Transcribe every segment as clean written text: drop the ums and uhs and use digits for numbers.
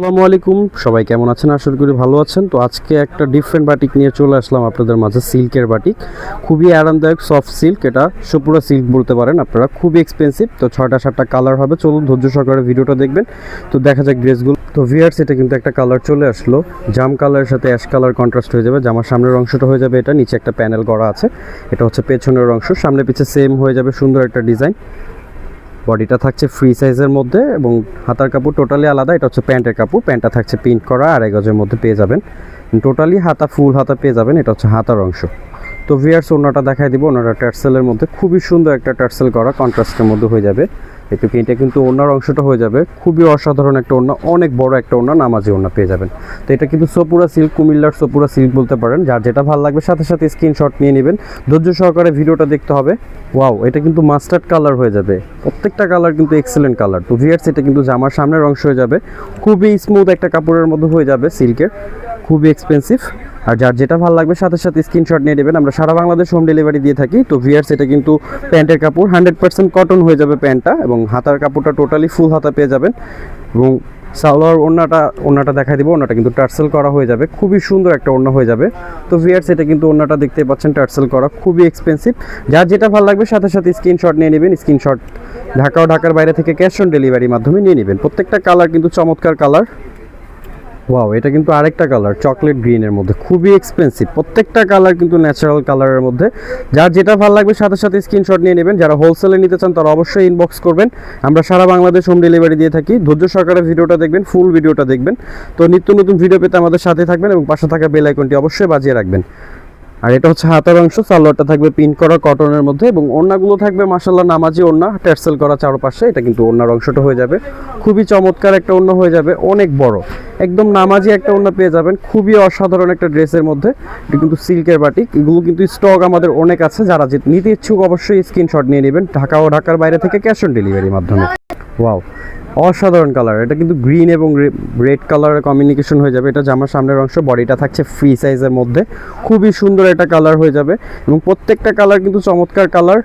আসসালামু আলাইকুম, সবাই কেমন আছেন? আশা করি ভালো আছেন। তো আজকে একটা ডিফারেন্ট বাটিক নিয়ে চলে আসলাম আপনাদের মাঝে। সিল্কের বাটিক, খুবই আরামদায়ক সফট সিল্ক, এটা সুপুরা সিল্ক বলতে পারেন আপনারা। খুবই এক্সপেন্সিভ। তো 6টা কালার হবে, চলুন ধৈর্য সহকারে ভিডিওটা দেখবেন। তো দেখা যাক ড্রেসগুলো। তো ভিয়ার্স, এটা কিন্তু একটা কালার চলে আসলো, জাম কালারের সাথে অ্যাশ কালার কন্ট্রাস্ট হয়ে যাবে। জামার সামনের অংশটা হয়ে যাবে এটা, নিচে একটা প্যানেল করা আছে, এটা হচ্ছে পেছনের অংশ। সামনে পিছে সেম হয়ে যাবে, সুন্দর একটা ডিজাইন। বডিটা থাকছে ফ্রি সাইজের মধ্যে এবং হাতার কাপড় টোটালি আলাদা। এটা হচ্ছে প্যান্টের কাপড়, প্যান্টটা থাকছে প্রিন্ট করা, 2.5 গজের মধ্যে পেয়ে যাবেন। টোটালি হাতা ফুল হাতা পেয়ে যাবেন। এটা হচ্ছে হাতার অংশ। তো ভিয়ার্স, ওনাটা দেখাই দিব। ওনাটা টার্সেলের মধ্যে খুবই সুন্দর একটা টার্সেল করা, কন্ট্রাস্টের মধ্যে হয়ে যাবে। এটা কিন্তু ওনার অংশটা হয়ে যাবে খুবই অসাধারণ একটা ওনা, অনেক বড় একটা ওনা, নামাজি ওনা পেয়ে যাবেন। তো এটা কিন্তু সোপুরা সিল্ক, কুমিল্লার সোপুরা সিল্ক বলতে পারেন। যার যেটা ভালো লাগবে সাথে সাথে স্ক্রিনশট নিয়ে নেবেন, ধৈর্য সহকারে ভিডিওটা দেখতে হবে। ওয়াও, এটা কিন্তু মাস্টার্ড কালার হয়ে যাবে, প্রত্যেকটা কালার কিন্তু এক্সেলেন্ট কালার। তো ভিয়ার্স, এটা কিন্তু জামার সামনের অংশ হয়ে যাবে, খুবই স্মুথ একটা কাপড়ের মধ্যে হয়ে যাবে, সিল্কের, খুবই এক্সপেন্সিভ। আর যার যেটা ভালো লাগবে সাথে সাথে স্ক্রিনশট নিয়ে নেবেন, আমরা সারা বাংলাদেশ হোম ডেলিভারি দিয়ে থাকি। তো ভিয়ার্স, এটা কিন্তু প্যান্টের কাপড়, 100% কটন হয়ে যাবে প্যান্টটা, এবং হাতার কাপড়টা টোটালি ফুল হাতা পেয়ে যাবেন। এবং সালোয়ার ওড়নাটা দেখাই দিব। ওড়নাটা কিন্তু টার্সেল করা হয়ে যাবে, খুবই সুন্দর একটা ওড়না হয়ে যাবে। তো ভিয়ার্স, এটা কিন্তু ওড়নাটা দেখতে পাচ্ছেন টার্সেল করা, খুবই এক্সপেন্সিভ। যার যেটা ভালো লাগবে সাথে সাথে স্ক্রিনশট নিয়ে নেবেন। স্ক্রিনশট ঢাকা ও ঢাকার বাইরে থেকে ক্যাশ অন ডেলিভারির মাধ্যমে নিয়ে নেবেন। প্রত্যেকটা কালার কিন্তু চমৎকার কালার। ওয়াও, এটা কিন্তু আরেকটা কালার চকলেট গ্রিনের মধ্যে, খুবই এক্সপেন্সিভ। প্রত্যেকটা কালার কিন্তু ন্যাচারাল কালারের মধ্যে। যার যেটা ভালো লাগবে সাথে সাথে স্ক্রিনশট নিয়ে নেবেন। যারা হোলসেলে নিতে চান তারা অবশ্যই ইনবক্স করবেন, আমরা সারা বাংলাদেশ হোম ডেলিভারি দিয়ে থাকি। ধৈর্য সহকারে ভিডিওটা দেখবেন, ফুল ভিডিওটা দেখবেন। তো নিত্য নতুন ভিডিও পেতে আমাদের সাথে থাকবেন এবং পাশে থাকা বেল আইকনটি অবশ্যই বাজিয়ে রাখবেন। আর এটা হচ্ছে হাতার অংশ, সালোয়ারটা থাকবে পিন করা কটনের মধ্যে, এবং ওড়নাগুলো থাকবে মাশাআল্লাহ নামাজি ওড়না, টার্সেল করা চারপাশে। এটা কিন্তু ওড়নার অংশটা হয়ে যাবে, খুবই চমৎকার একটা ওড়না হয়ে যাবে, অনেক বড়, একদম নামাজি একটা ওড়না পেয়ে যাবেন, খুবই অসাধারণ একটা ড্রেসের মধ্যে। এটা কিন্তু সিল্কের বাটিক, এগুলো কিন্তু স্টক আমাদের অনেক আছে। যারা নিতে ইচ্ছুক অবশ্যই স্ক্রিনশট নিয়ে নেবেন, ঢাকা ও ঢাকার বাইরে থেকে ক্যাশ অন ডেলিভারির মাধ্যমে। ওয়াও, অসাধারণ কালার। এটা কিন্তু গ্রিন এবং রেড কালারের কমিউনিকেশন হয়ে যাবে। এটা জামার সামনের অংশ, বডিটা থাকছে ফ্রি সাইজের মধ্যে, খুবই সুন্দর একটা কালার হয়ে যাবে, এবং প্রত্যেকটা কালার কিন্তু চমৎকার কালার।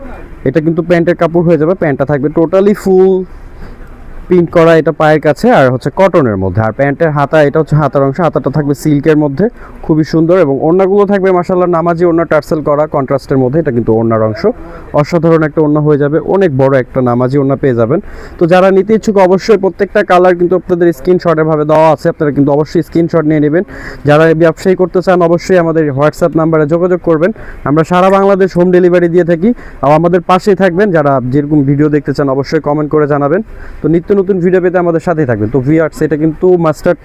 এটা কিন্তু প্যান্টের কাপড় হয়ে যাবে, প্যান্টটা থাকবে টোটালি ফুল প্রিন্ট করা, এটা পায়ের কাছে, আর হচ্ছে কটনের মধ্যে। আর প্যান্টের হাতা, এটা হচ্ছে হাতার অংশ, হাতাটা থাকবে সিল্কের মধ্যে, খুবই সুন্দর। এবং ওড়নাগুলো থাকবে মাশাআল্লাহ নামাজি ওড়না, টার্সেল করা কন্ট্রাস্টের মধ্যে। এটা কিন্তু ওড়নার অংশ, অসাধারণ একটা ওড়না হয়ে যাবে, অনেক বড় একটা নামাজি ওড়না পেয়ে যাবেন। তো যারা নিতে ইচ্ছুক অবশ্যই, প্রত্যেকটা কালার কিন্তু আপনাদের স্ক্রিনশটের ভাবে দেওয়া আছে, আপনারা কিন্তু অবশ্যই স্ক্রিনশট নিয়ে নেবেন। যারা ব্যবসায়ী করতে চান অবশ্যই আমাদের হোয়াটসঅ্যাপ নাম্বারে যোগাযোগ করবেন, আমরা সারা বাংলাদেশ হোম ডেলিভারি দিয়ে থাকি। আর আমাদের পাশেই থাকবেন, যারা যেরকম ভিডিও দেখতে চান অবশ্যই কমেন্ট করে জানাবেন। তো নিত্য নতুন ভিডিও পেতে আমাদের সাথেই থাকবেন। তো ভিউয়ার্স, এটা কিন্তু মাস্টার্ড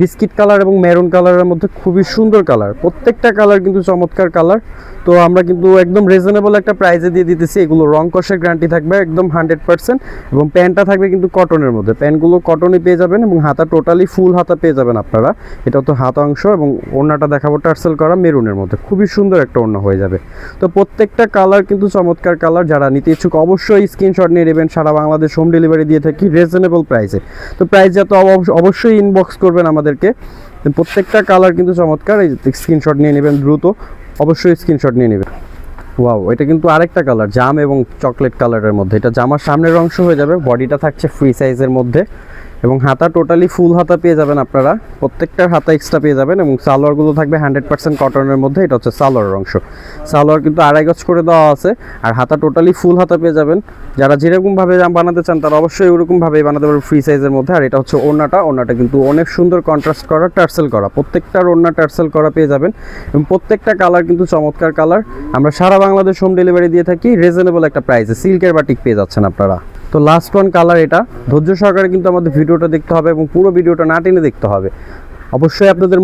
বিস্কিট কালার এবং মেরুন কালারের মধ্যে, খুবই সুন্দর কালার, প্রত্যেকটা কালার কিন্তু চমৎকার কালার। তো আমরা কিন্তু একদম রিজনেবল একটা প্রাইসে দিয়ে দিতেছি। এগুলো রং কষের গ্যারান্টি থাকবে একদম 100%, এবং প্যান্টটা থাকবে কিন্তু কটনের মধ্যে, প্যান্টগুলো কটনই পেয়ে যাবেন, এবং হাতা টোটালি ফুল হাতা পেয়ে যাবেন আপনারা। এটা তো হাত অংশ, এবং ওড়নাটা দেখাবো টার্সেল করা মেরুনের মধ্যে, খুবই সুন্দর একটা ওড়না হয়ে যাবে। তো প্রত্যেকটা কালার কিন্তু চমৎকার কালার। যারা নিতে ইচ্ছুক অবশ্যই স্ক্রিনশট নিয়ে নেবেন, সারা বাংলাদেশ হোম ডেলিভারি দিয়ে থাকি রিজনেবল প্রাইসে। তো প্রাইস যত অবশ্যই ইনবক্স করবেন আমাদেরকে। প্রত্যেকটা কালার কিন্তু চমৎকার, এই স্ক্রিনশট নিয়ে নেবেন দ্রুত, অবশ্যই স্ক্রিনশট নিয়ে নেবেন। ওয়াও, এটা কিন্তু আরেকটা কালার জাম এবং চকলেট কালারের মধ্যে। এটা জামার সামনের অংশ হয়ে যাবে, বডিটা থাকছে ফ্রি সাইজের মধ্যে, এবং হাতা টোটালি ফুল হাতা পেয়ে যাবেন আপনারা, প্রত্যেকটার হাতা এক্সট্রা পেয়ে যাবেন। এবং সালোয়ারগুলো থাকবে 100% কটনের মধ্যে। এটা হচ্ছে সালোয়ারের অংশ, সালোয়ার কিন্তু 2.5 গজ করে দেওয়া আছে, আর হাতা টোটালি ফুল হাতা পেয়ে যাবেন। যারা যেরকমভাবে বানাতে চান তারা অবশ্যই ওরকমভাবেই বানাতে পারবেন, ফ্রি সাইজের মধ্যে। আর এটা হচ্ছে ওড়নাটা কিন্তু অনেক সুন্দর কন্ট্রাস্ট করা, টার্সেল করা, প্রত্যেকটার ওড়না টার্সেল করা পেয়ে যাবেন, এবং প্রত্যেকটা কালার কিন্তু চমৎকার কালার। আমরা সারা বাংলাদেশ হোম ডেলিভারি দিয়ে থাকি রিজনেবল একটা প্রাইসে, সিল্কের বাটিক পেয়ে যাচ্ছেন আপনারা। তো লাস্ট ওয়ান কালার, এটা ধৈর্য সহকারে কিন্তু আমাদের ভিডিওটা দেখতে হবে, এবং পুরো ভিডিওটা না টেনে দেখতে হবে। অবশ্যই আপনাদের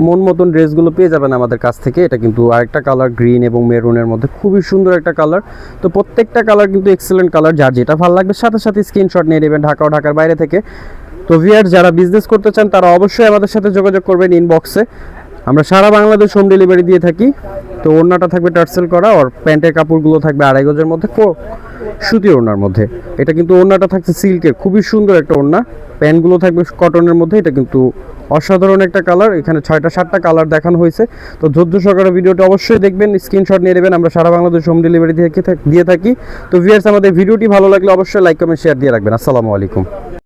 মন মতন ড্রেসগুলো পেয়ে যাবেন আমাদের কাছ থেকে। এটা কিন্তু আরেকটা কালার গ্রিন এবং মেরুনের মধ্যে, খুবই সুন্দর একটা কালার। তো প্রত্যেকটা কালার কিন্তু এক্সেলেন্ট কালার। যার যেটা ভালো লাগবে সাথে সাথে স্ক্রিনশট নিয়ে নেবেন, ঢাকা ও ঢাকার বাইরে থেকে। তো ভিউয়ার্স, যারা বিজনেস করতে চান তারা অবশ্যই আমাদের সাথে যোগাযোগ করবেন ইনবক্সে, আমরা সারা বাংলাদেশ হোম ডেলিভারি দিয়ে থাকি। তো ওড়নাটা থাকবে টার্সেল করা, আর প্যান্টের কাপড়গুলো থাকবে 2.5 গজের মধ্যে, সুতির ওড়নার মধ্যে। এটা কিন্তু ওড়নাটা থাকছে সিল্কের, খুবই সুন্দর একটা ওড়না, প্যান্টগুলো থাকবে কটনের মধ্যে। এটা কিন্তু অসাধারণ একটা কালার। এখানে 6টা কালার দেখানো হয়েছে। তো ধৈর্য সহকারে ভিডিওটা অবশ্যই দেখবেন, স্ক্রিনশট নিয়ে নেবেন, আমরা সারা বাংলাদেশ হোম ডেলিভারি দিয়ে থাকি। তো ভিউয়ার্স, আমাদের ভিডিওটি ভালো লাগলে অবশ্যই লাইক কমেন্ট শেয়ার দিয়ে রাখবেন। আসসালামু আলাইকুম।